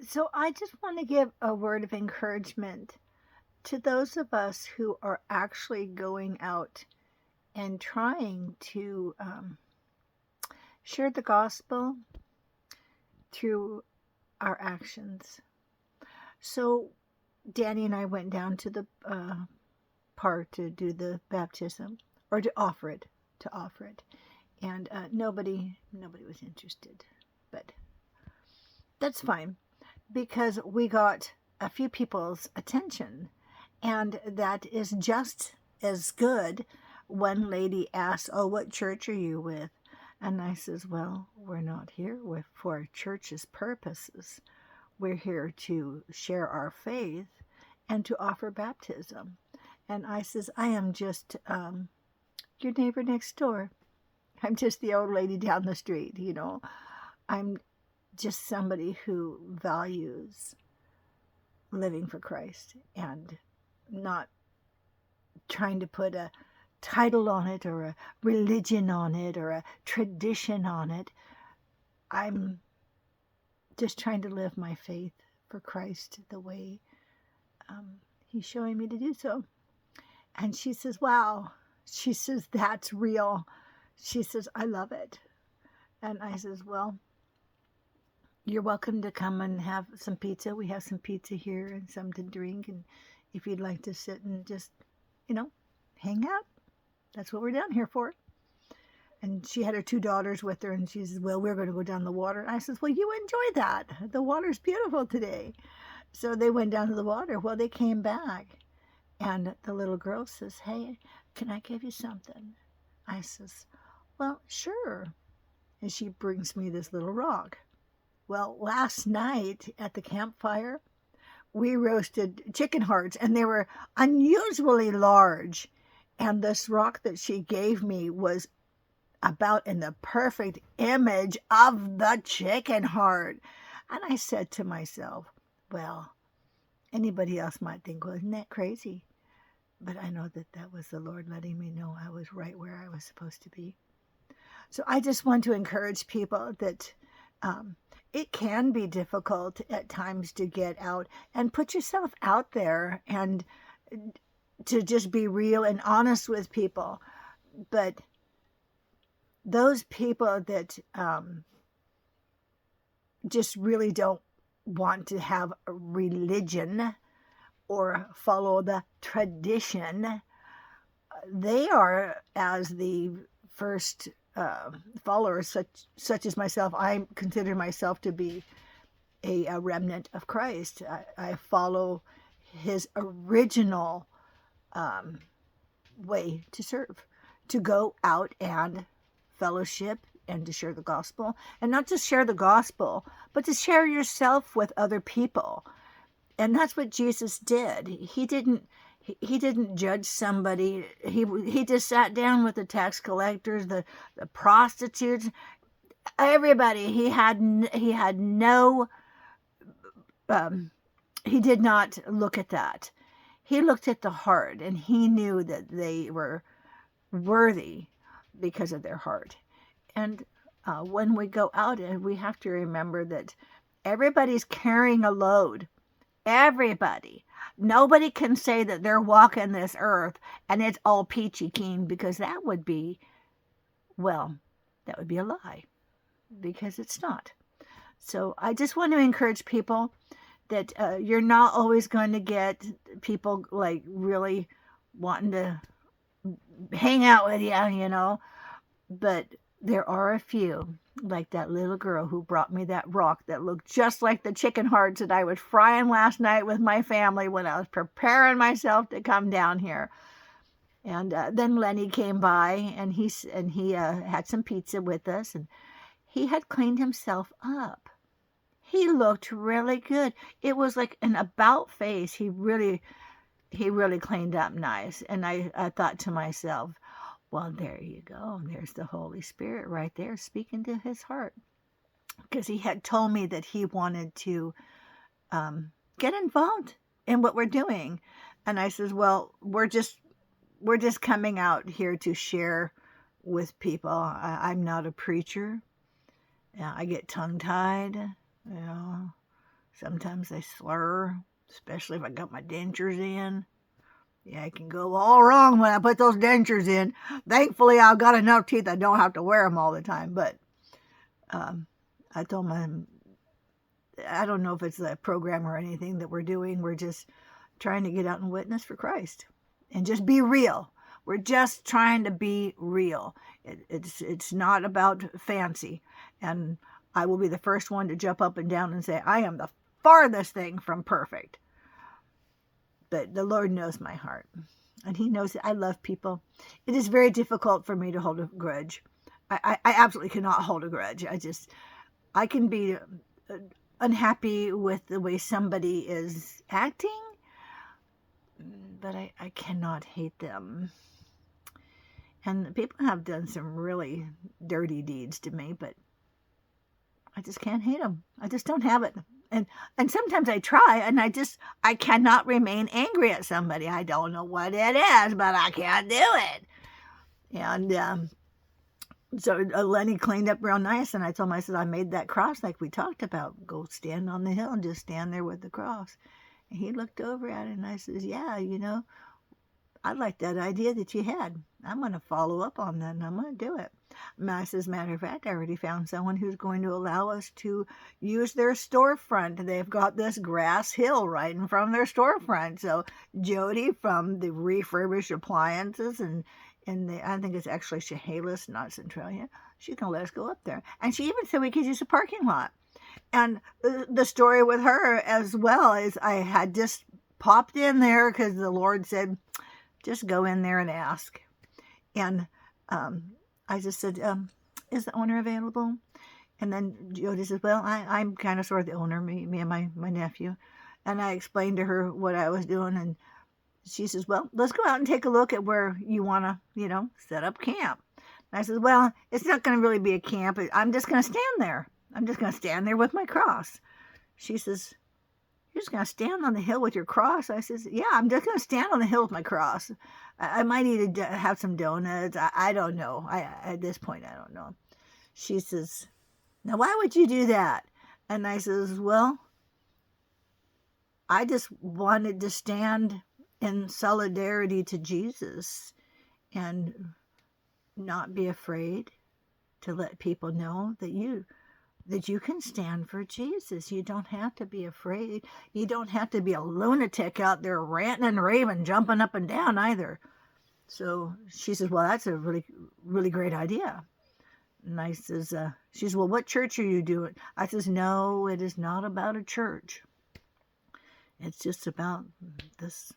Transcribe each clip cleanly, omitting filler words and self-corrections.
So I just want to give a word of encouragement to those of us who are actually going out and trying to share the gospel through our actions. So Danny and I went down to the park to do the baptism, or to offer it, and nobody was interested, but that's fine because we got a few people's attention, and that is just as good. One lady asked, "Oh, what church are you with?" And I says, "Well, we're not here for church's purposes. We're here to share our faith and to offer baptism." And I says, "I am just your neighbor next door. I'm just the old lady down the street, you know. I'm just somebody who values living for Christ and not trying to put a title on it or a religion on it or a tradition on it. I'm just trying to live my faith for Christ the way He's showing me to do so." And she says, "Wow." She says, "That's real." She says, "I love it." And I says, "Well, you're welcome to come and have some pizza. We have some pizza here and some to drink. And if you'd like to sit and just, hang out, that's what we're down here for." And she had her two daughters with her, and she says, "Well, we're going to go down the water." And I says, "Well, you enjoy that. The water's beautiful today." So they went down to the water. Well, they came back, and the little girl says, "Hey, can I give you something?" I says, "Well, sure." And she brings me this little rock. Well, last night at the campfire, we roasted chicken hearts, and they were unusually large. And this rock that she gave me was about in the perfect image of the chicken heart. And I said to myself, well, anybody else might think, "Well, isn't that crazy?" But I know that that was the Lord letting me know I was right where I was supposed to be. So I just want to encourage people that it can be difficult at times to get out and put yourself out there and to just be real and honest with people. But those people that just really don't want to have a religion or follow the tradition, they are, as the first followers, such as myself, I consider myself to be a remnant of Christ. I follow His original way to serve, to go out and fellowship and to share the gospel, and not just share the gospel, but to share yourself with other people. And that's what Jesus did. He didn't judge somebody. He just sat down with the tax collectors, the prostitutes, everybody. He did not look at that. He looked at the heart, and he knew that they were worthy because of their heart. And when we go out, we have to remember that everybody's carrying a load. Everybody. Nobody can say that they're walking this earth and it's all peachy keen, because that would be a lie, because it's not. So I just want to encourage people that you're not always going to get people like really wanting to hang out with you, but there are a few, like that little girl who brought me that rock that looked just like the chicken hearts that I was frying last night with my family when I was preparing myself to come down here. And then Lenny came by, and he had some pizza with us, and he had cleaned himself up. He looked really good. It was like an about face. He really cleaned up nice. And I thought to myself, well, there you go. There's the Holy Spirit right there speaking to his heart. Because he had told me that he wanted to get involved in what we're doing. And I says, well, we're just coming out here to share with people. I'm not a preacher. I get tongue-tied, Sometimes I slur, especially if I got my dentures in. Yeah, it can go all wrong when I put those dentures in. Thankfully, I've got enough teeth I don't have to wear them all the time. But I told my, I don't know if it's a program or anything that we're doing. We're just trying to get out and witness for Christ and just be real. We're just trying to be real. It's not about fancy. And I will be the first one to jump up and down and say, I am the farthest thing from perfect. But the Lord knows my heart. And He knows that I love people. It is very difficult for me to hold a grudge. I absolutely cannot hold a grudge. I can be unhappy with the way somebody is acting, but I cannot hate them. And people have done some really dirty deeds to me, but I just can't hate them. I just don't have it. And sometimes I try, and I cannot remain angry at somebody. I don't know what it is, but I can't do it. And so Lenny cleaned up real nice, and I told him, I said, I made that cross like we talked about. Go stand on the hill and just stand there with the cross. And he looked over at it, and I says, yeah, I like that idea that you had. I'm going to follow up on that, and I'm going to do it. As a matter of fact, I already found someone who's going to allow us to use their storefront. They've got this grass hill right in front of their storefront. So Jody from the Refurbished Appliances and I think it's actually Chehalis, not Centralia, she can let us go up there. And she even said we could use a parking lot. And the story with her as well is I had just popped in there because the Lord said, just go in there and ask. And I just said, is the owner available? And then Jody says, well, I'm kind of sort of the owner, me and my nephew. And I explained to her what I was doing. And she says, well, let's go out and take a look at where you want to, set up camp. And I said, well, it's not going to really be a camp. I'm just going to stand there. I'm just going to stand there with my cross. She says, you're just going to stand on the hill with your cross? I says, yeah, I'm just going to stand on the hill with my cross. I might need to have some donuts. I don't know. At this point, I don't know. She says, now why would you do that? And I says, well, I just wanted to stand in solidarity to Jesus and not be afraid to let people know that you can stand for Jesus. You don't have to be afraid. You don't have to be a lunatic out there ranting and raving, jumping up and down either. So she says, well, that's a really, really great idea. And I says, she says, well, what church are you doing? I says, no, it is not about a church. It's just about this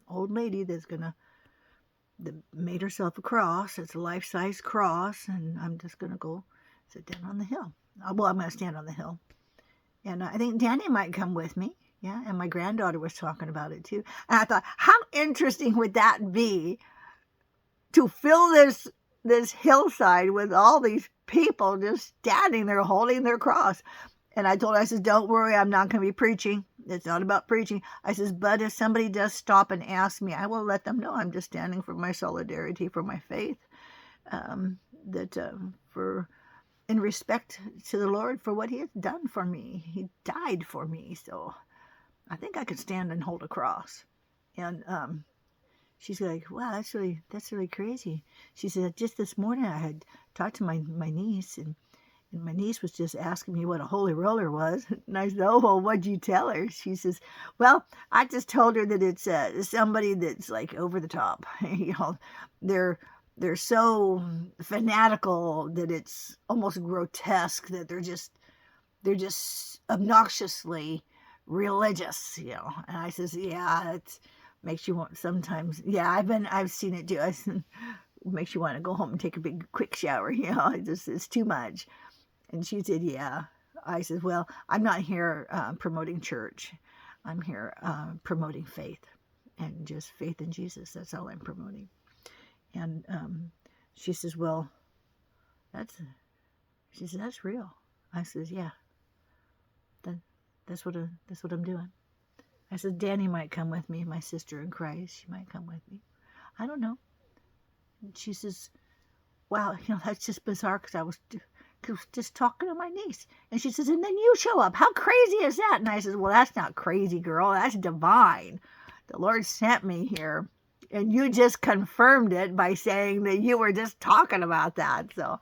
old lady that made herself a cross. It's a life-size cross, and I'm just going to go sit down on the hill. Well, I'm going to stand on the hill. And I think Danny might come with me. Yeah, and my granddaughter was talking about it too. And I thought, how interesting would that be to fill this hillside with all these people just standing there holding their cross. And I told her, I said, don't worry, I'm not going to be preaching. It's not about preaching. I says, but if somebody does stop and ask me, I will let them know I'm just standing for my solidarity, for my faith, in respect to the Lord for what He has done for me. He died for me, so I think I could stand and hold a cross. And she's like, wow, that's really crazy. She said, just this morning I had talked to my niece, and my niece was just asking me what a holy roller was. And I said, oh, well, what'd you tell her? She says, well, I just told her that it's somebody that's like over the top. They're so fanatical that it's almost grotesque, that they're just obnoxiously religious, And I says, yeah, it makes you want sometimes. Yeah, I've seen it too. It makes you want to go home and take a big quick shower. It's too much. And she said, yeah. I said, well, I'm not here promoting church. I'm here promoting faith, and just faith in Jesus. That's all I'm promoting. And she says, well, that's real. I says, yeah, that's what I'm doing. I said, Danny might come with me, my sister in Christ. She might come with me. I don't know. And she says, wow, that's just bizarre, because I was just talking to my niece. And she says, and then you show up. How crazy is that? And I says, well, that's not crazy, girl. That's divine. The Lord sent me here. And you just confirmed it by saying that you were just talking about that. So,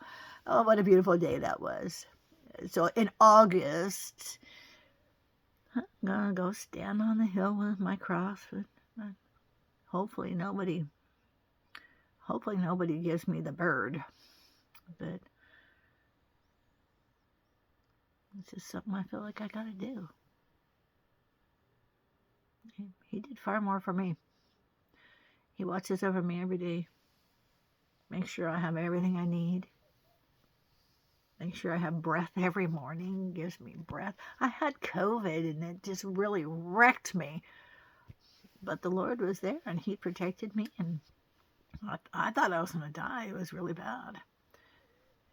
oh, what a beautiful day that was. So in August, I'm going to go stand on the hill with my cross. Hopefully nobody gives me the bird. But it's just something I feel like I got to do. He did far more for me. He watches over me every day. Make sure I have everything I need. Make sure I have breath every morning. Gives me breath. I had COVID and it just really wrecked me. But the Lord was there and He protected me. And I thought I was going to die. It was really bad.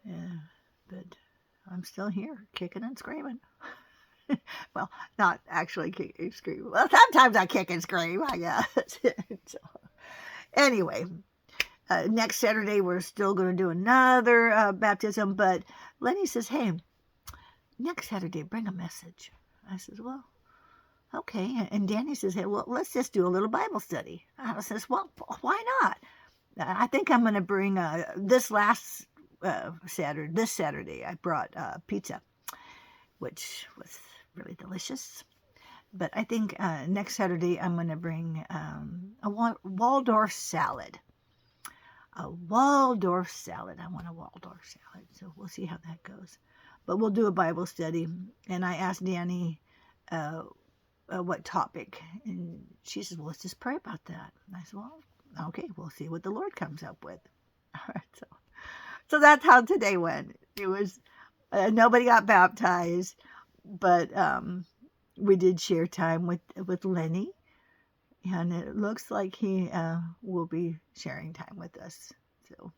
Yeah, but I'm still here, kicking and screaming. Well, not actually kick and scream. Well, sometimes I kick and scream, I guess. So, anyway, next Saturday we're still going to do another baptism, but Lenny says, hey, next Saturday bring a message. I says, well, okay. And Danny says, hey, well, let's just do a little Bible study. I says, well, why not? I think I'm going to bring this Saturday I brought pizza, which was really delicious. But I think next Saturday I'm going to bring a Waldorf salad. A Waldorf salad. I want a Waldorf salad. So we'll see how that goes. But we'll do a Bible study. And I asked Danny what topic. And she says, well, let's just pray about that. And I said, well, okay, we'll see what the Lord comes up with. All right, so that's how today went. It was, nobody got baptized, but we did share time with Lenny, and it looks like he will be sharing time with us. So